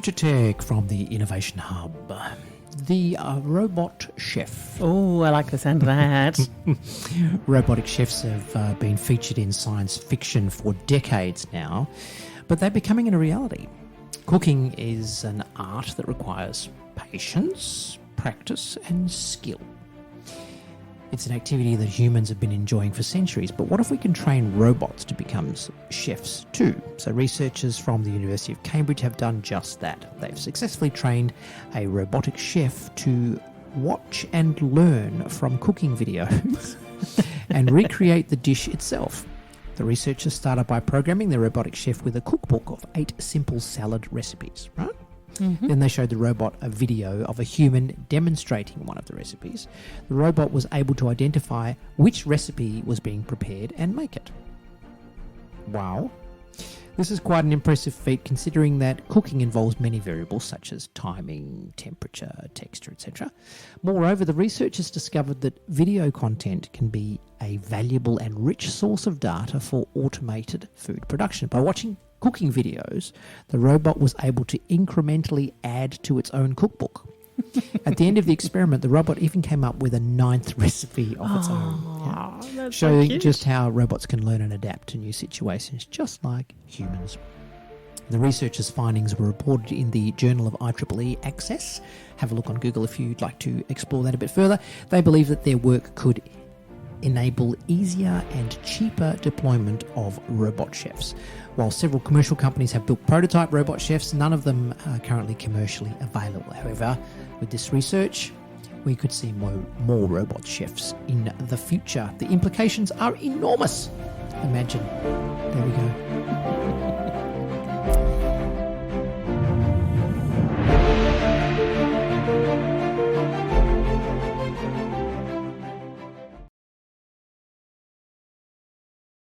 Future Tech from the Innovation Hub. The robot chef. Oh, I like the sound of that. Robotic chefs have been featured in science fiction for decades now, but they're becoming a reality. Cooking is an art that requires patience, practice, and skill. It's an activity that humans have been enjoying for centuries, but what if we can train robots to become chefs too? So researchers from the University of Cambridge have done just that. They've successfully trained a robotic chef to watch and learn from cooking videos and recreate the dish itself. The researchers started by programming the robotic chef with a cookbook of 8 simple salad recipes, right? Mm-hmm. Then they showed the robot a video of a human demonstrating one of the recipes. The robot was able to identify which recipe was being prepared and make it. Wow. This is quite an impressive feat considering that cooking involves many variables such as timing, temperature, texture, etc. Moreover, the researchers discovered that video content can be a valuable and rich source of data for automated food production. By watching cooking videos, the robot was able to incrementally add to its own cookbook. At the end of the experiment, the robot even came up with a 9th recipe of its own. Yeah. Showing so just how robots can learn and adapt to new situations, just like humans. The researchers' findings were reported in the Journal of IEEE Access. Have a look on Google if you'd like to explore that a bit further. They believe that their work could enable easier and cheaper deployment of robot chefs. While several commercial companies have built prototype robot chefs, none of them are currently commercially available. However, with this research, we could see more robot chefs in the future. The implications are enormous. Imagine. There we go.